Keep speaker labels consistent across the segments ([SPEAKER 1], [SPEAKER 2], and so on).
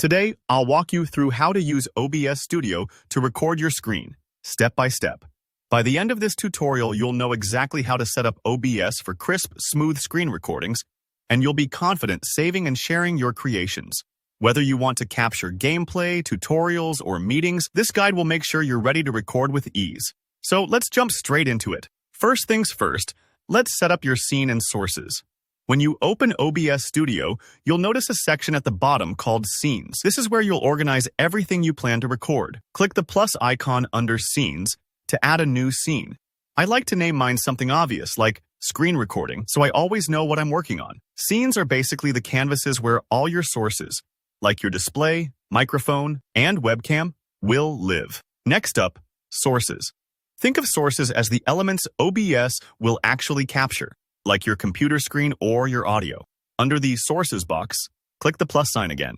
[SPEAKER 1] Today, I'll walk you through how to use OBS Studio to record your screen, step by step. By the end of this tutorial, you'll know exactly how to set up OBS for crisp, smooth screen recordings, and you'll be confident saving and sharing your creations. Whether you want to capture gameplay, tutorials, or meetings, this guide will make sure you're ready to record with ease. So let's jump straight into it. First things first, let's set up your scene and sources. When you open OBS Studio, you'll notice a section at the bottom called Scenes. This is where you'll organize everything you plan to record. Click the plus icon under Scenes to add a new scene. I like to name mine something obvious, like screen recording, so I always know what I'm working on. Scenes are basically the canvases where all your sources, like your display, microphone, and webcam, will live. Next up, sources. Think of sources as the elements OBS will actually capture, like your computer screen or your audio. Under the Sources box, click the plus sign again.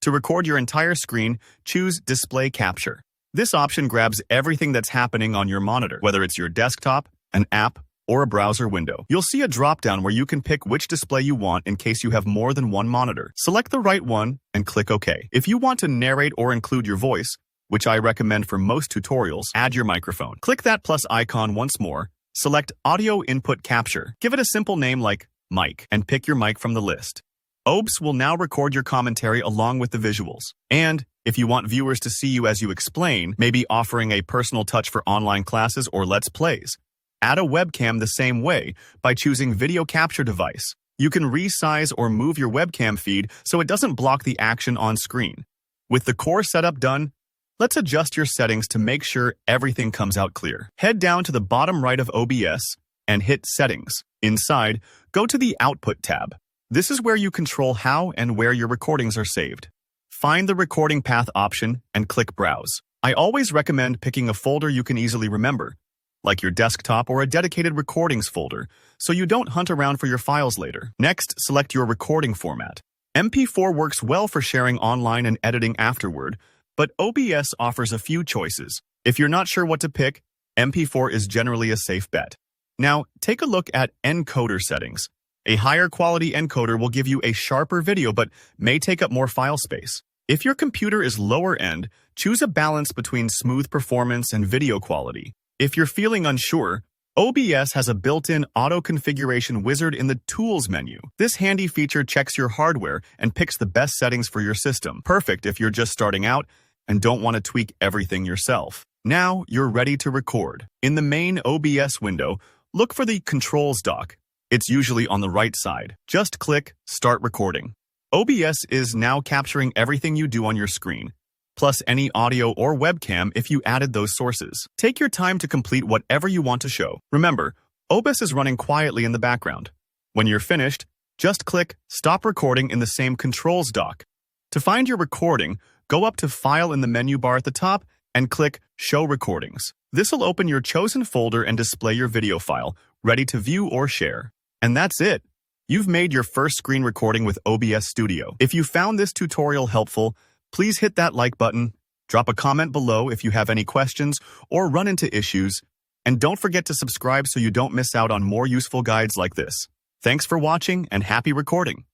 [SPEAKER 1] To record your entire screen, choose Display Capture. This option grabs everything that's happening on your monitor, whether it's your desktop, an app, or a browser window. You'll see a drop-down where you can pick which display you want in case you have more than one monitor. Select the right one and click OK. If you want to narrate or include your voice, which I recommend for most tutorials, add your microphone. Click that plus icon once more. Select Audio Input Capture. Give it a simple name like Mic and pick your mic from the list. OBS will now record your commentary along with the visuals. And if you want viewers to see you as you explain, maybe offering a personal touch for online classes or Let's Plays, add a webcam the same way by choosing Video Capture Device. You can resize or move your webcam feed so it doesn't block the action on screen. With the core setup done, let's adjust your settings to make sure everything comes out clear. Head down to the bottom right of OBS and hit Settings. Inside, go to the Output tab. This is where you control how and where your recordings are saved. Find the recording path option and click Browse. I always recommend picking a folder you can easily remember, like your desktop or a dedicated recordings folder, so you don't hunt around for your files later. Next, select your recording format. MP4 works well for sharing online and editing afterward, but OBS offers a few choices. If you're not sure what to pick, MP4 is generally a safe bet. Now, take a look at encoder settings. A higher quality encoder will give you a sharper video but may take up more file space. If your computer is lower end, choose a balance between smooth performance and video quality. If you're feeling unsure, OBS has a built-in auto configuration wizard in the Tools menu. This handy feature checks your hardware and picks the best settings for your system. Perfect if you're just starting out and don't want to tweak everything yourself. Now you're ready to record. In the main OBS window, look for the Controls dock. It's usually on the right side. Just click Start Recording. OBS is now capturing everything you do on your screen, plus any audio or webcam if you added those sources. Take your time to complete whatever you want to show. Remember, OBS is running quietly in the background. When you're finished, just click Stop Recording in the same Controls dock. To find your recording, go up to File in the menu bar at the top and click Show Recordings. This will open your chosen folder and display your video file, ready to view or share. And that's it. You've made your first screen recording with OBS Studio. If you found this tutorial helpful, please hit that like button, drop a comment below if you have any questions or run into issues, and don't forget to subscribe so you don't miss out on more useful guides like this. Thanks for watching and happy recording!